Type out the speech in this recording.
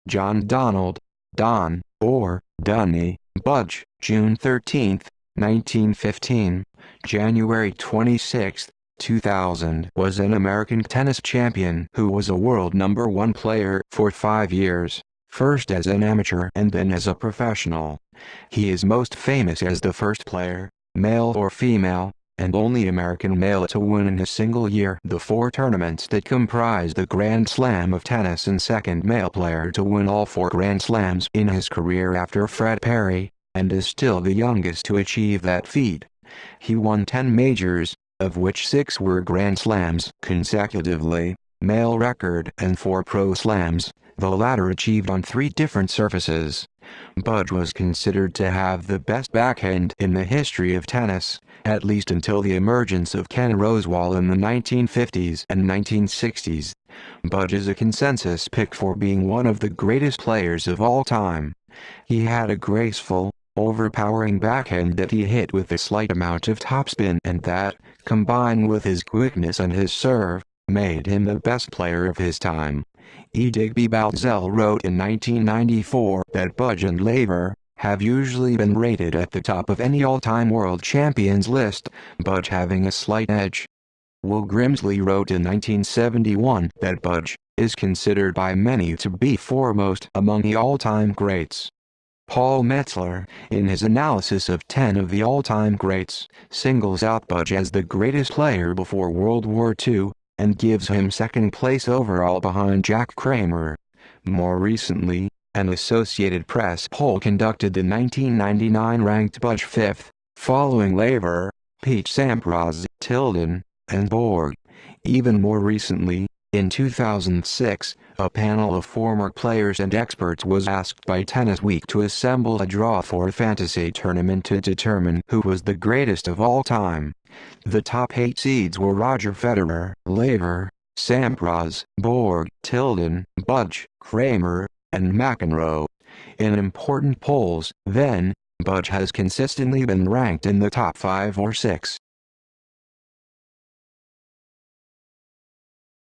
John Donald, Don, or Donnie, Budge, June 13, 1915, January 26, 2000, was an American tennis champion who was a world #1 player for 5 years, first as an amateur and then as a professional. He is most famous as the first player, male or female, and only American male to win in a single year the 4 tournaments that comprise the Grand Slam of tennis, and second male player to win all 4 Grand Slams in his career after Fred Perry, and is still the youngest to achieve that feat. He won 10 majors, of which 6 were Grand Slams consecutively, male record, and 4 Pro Slams, the latter achieved on 3 different surfaces. Budge was considered to have the best backhand in the history of tennis, at least until the emergence of Ken Rosewall in the 1950s and 1960s. Budge is a consensus pick for being one of the greatest players of all time. He had a graceful, overpowering backhand that he hit with a slight amount of topspin, and that, combined with his quickness and his serve, made him the best player of his time. E. Digby Balzell wrote in 1994 that Budge and Laver have usually been rated at the top of any all-time world champions list, Budge having a slight edge. Will Grimsley wrote in 1971 that Budge is considered by many to be foremost among the all-time greats. Paul Metzler, in his analysis of 10 of the all-time greats, singles out Budge as the greatest player before World War II, and gives him second place overall behind Jack Kramer. More recently, an Associated Press poll conducted in 1999 ranked Budge 5th, following Laver, Pete Sampras, Tilden, and Borg. Even more recently, in 2006, a panel of former players and experts was asked by Tennis Week to assemble a draw for a fantasy tournament to determine who was the greatest of all time. The top 8 seeds were Roger Federer, Laver, Sampras, Borg, Tilden, Budge, Kramer, and McEnroe. In important polls, then, Budge has consistently been ranked in the top 5 or 6.